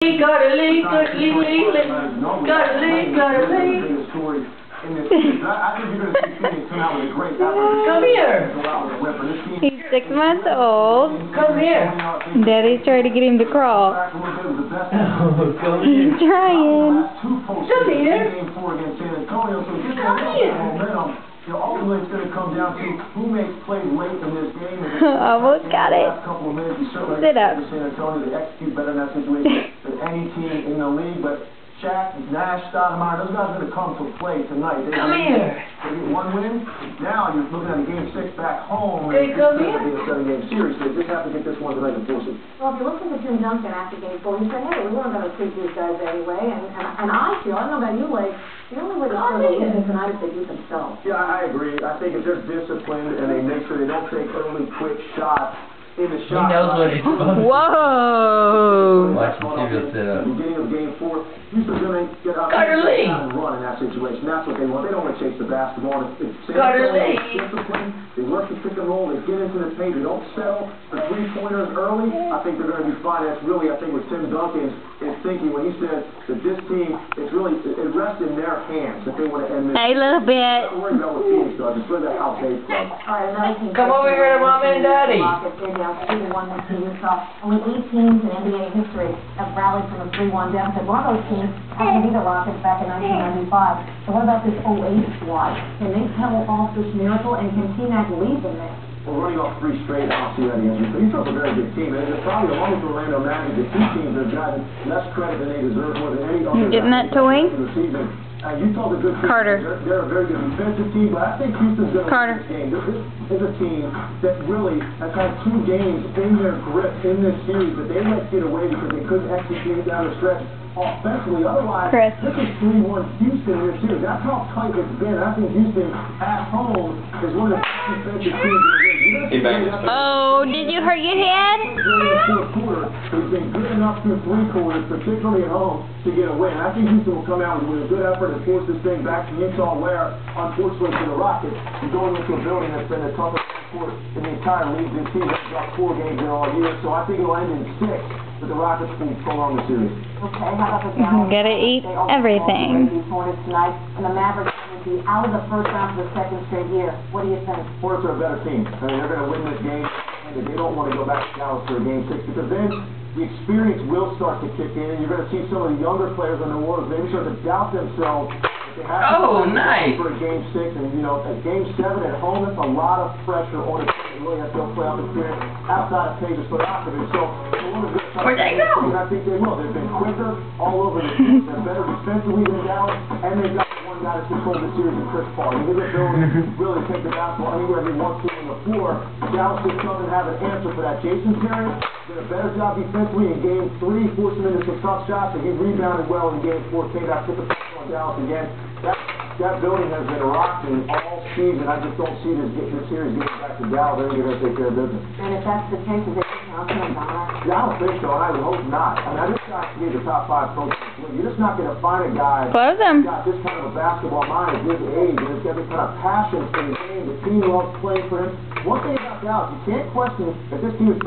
Gotta leave, gotta leave, gotta leave, gotta leave. Come here. He's 6 months old. Come here. Daddy's trying to get him to crawl. Come He's trying. Come here. Come here. Ultimately, it's going to come down to who makes plays late in this game. Almost got it. Sit up. San Antonio to execute better in that situation than any team in the league. But Shaq, Nash, Stoudemire, those guys are going to come to play tonight. Come here. They get one win. Now you're looking at a game 6 back home. Hey, come here. It's going to be a 7-game series. They just have to get this one tonight and force it. Well, if you listen to Tim Duncan after game 4, he said, hey, we weren't going to treat these guys anyway. And I feel, I don't know about you, like, the only way to score the win tonight is they do themselves. Yeah, I agree. I think if they're disciplined and they make sure they don't take early, quick shots in the shot. He knows what he's supposed to do. Whoa! Watch him see if he'll sit up. Beginning of game 4, Houston's going to get out and run in that situation. That's what they want. They don't want to chase the basketball. It's discipline. They work the pick and roll. They get into the paint. They don't settle for three-pointers early. I think they're going to be fine. That's really, I think, what Tim Duncan is thinking when he said that this team, it's really, it rests in their hands if they want to end this. A little bit. Don't worry about what Phoenix does. It's really how they play. All right, another team. Come over here to Mom and Daddy. They're down 3-1 this season. So only 8 teams in NBA history have rallied from a 3-1 deficit. One of those teams happened to be the Rockets back in 1995. So what about this 08 squad? Can they pull off this miracle, and can T-Mac lead them there? Well, running off 3 straight, I don't see that answer. But he's a very good team, and it's probably along with Orlando Magic, the 2 teams that have gotten less credit than they deserve more than any other. Getting that toy? Utah's a good team. Carter. They're a very good defensive team, but I think Houston's going to win this game. This is a team that really has had 2 games in their grip in this series that they let get away because they couldn't execute down the stretch offensively. Otherwise, this is 3-1 Houston in this series. That's how tight it's been. I think Houston at home is one of the best defensive teams in the league. Oh, did you hurt your head? He's been good enough through 3 quarters, particularly at home, to get a win. I think Houston will come out with a good effort and force this thing back to Utah, where, unfortunately for the Rockets, you're going into a building that's been the toughest sport in the entire league. This team has got 4 games in all year, so I think it'll end in 6, but the Rockets will prolong the series. Okay, how about the Dallas? Gotta eat everything. Hornets tonight, and the Mavericks will be out of the first round for the 2nd straight year. What do you think? Hornets are a better team. I mean, they're going to win this game, and they don't want to go back to Dallas for a game 6, because then the experience will start to kick in, and you're going to see some of the younger players on the Warriors maybe start to doubt themselves. Nice. For a game 6, and at game 7 at home, that's a lot of pressure on it. They really have to play off experience outside of Pages for Octavus. So, where'd they go? And I think they will. They've been quicker all over the field. They're better defensively than Dallas, and they've got one guy to control the series in Chris Paul. He's ability to really take the basketball anywhere he wants to on the floor. Dallas just doesn't have an answer for that. Jason Terry did a better job defensively in game 3, forced him into some tough shots, and he rebounded well in game 4. Came back, took the pressure on Dallas again. That building has been rocking all season. I just don't see this series getting back to Dallas. They're going to take care of business. And if that's the case, is it counting on? Yeah, I don't think so, and I would hope not. I mean, this guy to be the top 5 coach in the league. You're just not going to find a guy who's got this kind of a basketball mind at his age, and has got this kind of passion for the game. The team loves playing for him. One thing about Dallas, you can't question that this team is